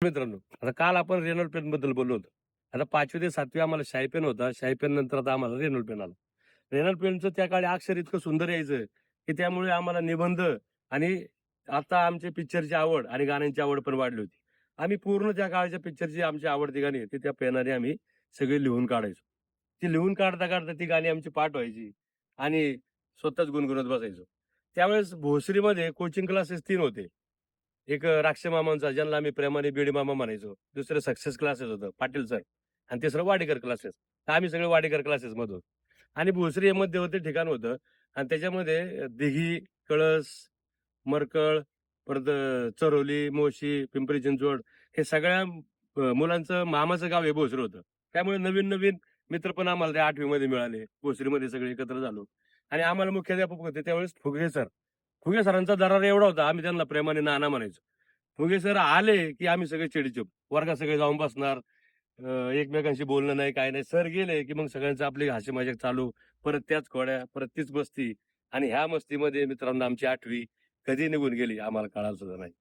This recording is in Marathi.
मित्रांनो, आता काल आपण रेनॉल्ड पेन बद्दल बोललो होतो. आता 5वी ते 7वी आम्हाला शाई पेन होता. शाई पेन नंतर आता आम्हाला रेनॉल्ड पेन आला. रेनॉल्ड पेनचं त्या काळी अक्षर इतकं सुंदर यायचं, की त्यामुळे आम्हाला निबंध आणि आता आमची पिक्चरची आवड आणि गाण्यांची आवड पण वाढली होती. आम्ही पूर्ण त्या काळच्या पिक्चरची आमची आवडती गाणी होती त्या पेनाने आम्ही सगळी लिहून काढायचो. ती लिहून काढता ती गाणी आमची पाठ व्हायची आणि स्वतःच गुणगुणत बसायचो. त्यावेळेस भोसरीमध्ये कोचिंग क्लासेस 3 होते. एक राक्षे मामांचा, ज्यांना आम्ही प्रेमाने बीडी मामा म्हणायचो. दुसरं सक्सेस क्लासेस होतं, पाटील सर. आणि तिसरं वाडेकर क्लासेस. तर आम्ही सगळे वाडेकर क्लासेसमध्ये होतो. आणि भोसरी हे मध्यवर्ती ठिकाण होतं आणि त्याच्यामध्ये दिघी, कळस, मरकळ, परत चरोली, मोशी, पिंपरी चिंचवड हे सगळ्या मुलांचं मामाचं गाव हे भोसरी होतं. त्यामुळे नवीन-नवीन मित्र पण आम्हाला त्या 8वी मध्ये मिळाले. भोसरीमध्ये सगळे एकत्र झालो. आणि आम्हाला मुख्याध्यापक होते त्यावेळेस फुगे सर. फुगे सरांचा दरारा एवढा होता, आम्ही त्यांना प्रेमाने नाना म्हणायचो. फुगे सर आले, की आम्ही सगळे चिडीचूप. वर्गात सगळे जाऊन बसणार. एकमेकांशी बोलणं नाही, काय नाही. सर गेले, की मग सगळ्यांचं आपली हसी मजाक चालू. परत त्याच खोड्या, परत तीच मस्ती आणि ह्या मस्तीमध्ये मित्रांनो आमची 8वी कधी निघून गेली आम्हाला कळालं सुद्धा नाही.